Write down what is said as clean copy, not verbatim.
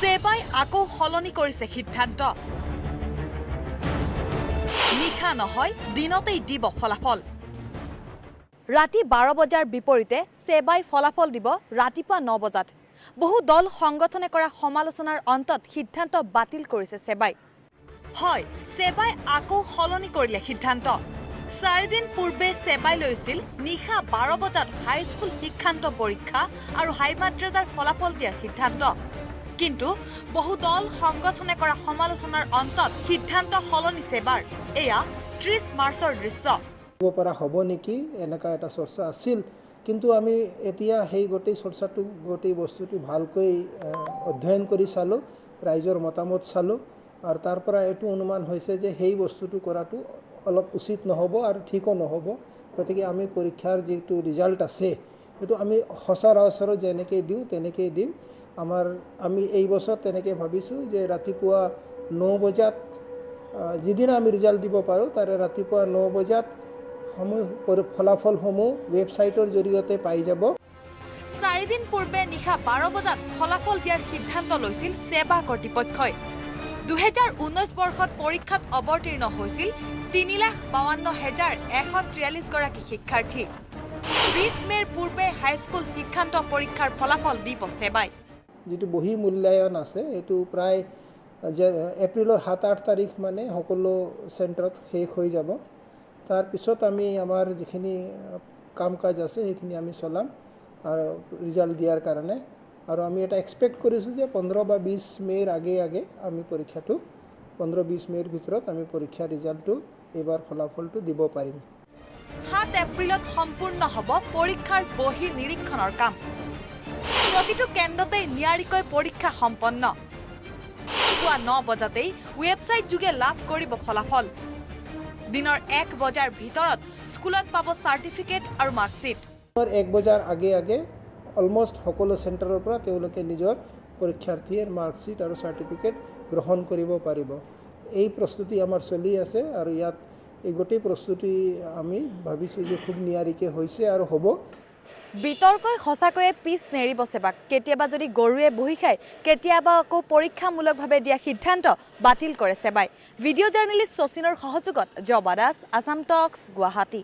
সেবাই আকৌ সলনি কৰিছে সিদ্ধান্ত নিশা নহয় দিনতেই দিব ফলাফল ৰাতি 12 বজাৰ বিপৰীতে সেবাই ফলাফল দিব ৰাতিপুৱা 9 বজাত বহু দল সংগঠনে কৰা সমালোচনাৰ অন্তত সিদ্ধান্ত বাতিল কৰিছে সেবাই হয় সেবাই আকৌ সলনি কৰিলে সিদ্ধান্ত 4 দিন পূৰ্বে সেবাই লৈছিল নিশা 12 বজাত হাইস্কুল শিক্ষান্ত পৰীক্ষা আৰু হাই মাদ্ৰাজাৰ ফলাফল দিয়াৰ সিদ্ধান্ত কিন্তু বহু দল সংগঠনে কৰা সমালোচনাৰ অন্তত সিদ্ধান্ত সলনি সেবাৰ এয়া 30 মাৰ্চৰ দৃশ্য পৰা হ'ব নেকি এনেকা এটা চৰ্চা আছিল কিন্তু আমি এতিয়া সেই গোটেই চৰ্চাটো গোটেই বস্তুটো ভালকৈ অধ্যয়ন কৰি চালো ৰাইজৰ মতামত চালো আৰু তাৰ পৰা এটো অনুমান হৈছে যে সেই বস্তুটো কৰাটো অলপ উচিত নহব আৰু ঠিকো নহব গতিকে আমি পৰীক্ষাৰ যেটো ৰিজাল্ট আছে এটো আমি সচৰাচৰ যেনেকৈ দিও তেনেকৈ দিম আমি এই বছৰ তেনেকৈ ভাবিছো যে ৰাতিপুৱা 9 বজাত যিদিনা আমি ৰিজাল্ট দিব পাৰো তাৰ ৰাতিপুৱা 9 বজাত ফলাফলসমূহ ৱেবছাইটৰ জৰিয়তে পাই যাব 4 দিন পূৰ্বে নিশা 12 বজাত ফলাফল দিয়াৰ সিদ্ধান্ত লৈছিল সেবা কৰ্তৃপক্ষই 2019 বৰ্ষত পৰীক্ষাত অৱতীৰ্ণ হৈছিল 3,52,143 গৰাকী শিক্ষাৰ্থী 20 মেৰ পূৰ্বে হাইস্কুল শিক্ষান্ত পৰীক্ষাৰ ফলাফল দিব সেবাই যেটো বহি মূল্যায়ন আছে এটো প্ৰায় এপ্ৰিলৰ 7-8 তাৰিখ মানে সকলো চেণ্টাৰত শেষ হৈ যাব তাৰ পিছত আমি আমাৰ যিখিনি কাম কাজ আছে সেইখিনি আমি চলাম আৰু ৰিজাল্ট দিয়াৰ কাৰণে আৰু আমি এটা এক্সপেক্ট কৰিছো যে 15 বা 20 মেৰ আগে আমি পৰীক্ষাটো 15-20 মেৰ ভিতৰত আমি পৰীক্ষা ৰিজাল্টটো এবাৰ ফলাফলটো দিব পাৰিম 7 এপ্ৰিলত সম্পূৰ্ণ হ'ব পৰীক্ষাৰ বহি নিৰীক্ষণৰ কাম প্ৰতিটো কেন্দ্ৰতে নিয়াৰিকৈ পৰীক্ষা সম্পন্ন পুৱা 9 বজাতেই ৱেবছাইট যোগে লাভ কৰিব ফলাফল দিনৰ 1 বজাৰ ভিতৰত স্কুলত পাব সাৰ্টিফিকেট আৰু মাৰ্কশিট 1 বজাৰ আগে অলমোস্ট সকলো চেণ্টাৰৰ পৰা তেওঁলোকে নিজৰ পৰীক্ষাৰ্থীৰ মাৰ্কশিট আৰু সাৰ্টিফিকেট গ্ৰহণ কৰিব পাৰিব এই প্ৰস্তুতি আমাৰ চলি আছে আৰু ইয়াত এই গোটেই প্ৰস্তুতি আমি ভাবিছো যে খুব নিয়াৰিকৈ হৈছে আৰু হ'ব বিতৰ্কই সঁচাকৈয়ে পিছ নেৰিব সেবাক কেতিয়াবা যদি গৰুৱে বহি খায় কেতিয়াবা আকৌ পৰীক্ষামূলকভাৱে দিয়া সিদ্ধান্ত বাতিল কৰে সেবাই ভিডিঅ' জাৰ্নেলিষ্ট শচীনৰ সহযোগত জবা দাস আসাম টক্স গুৱাহাটী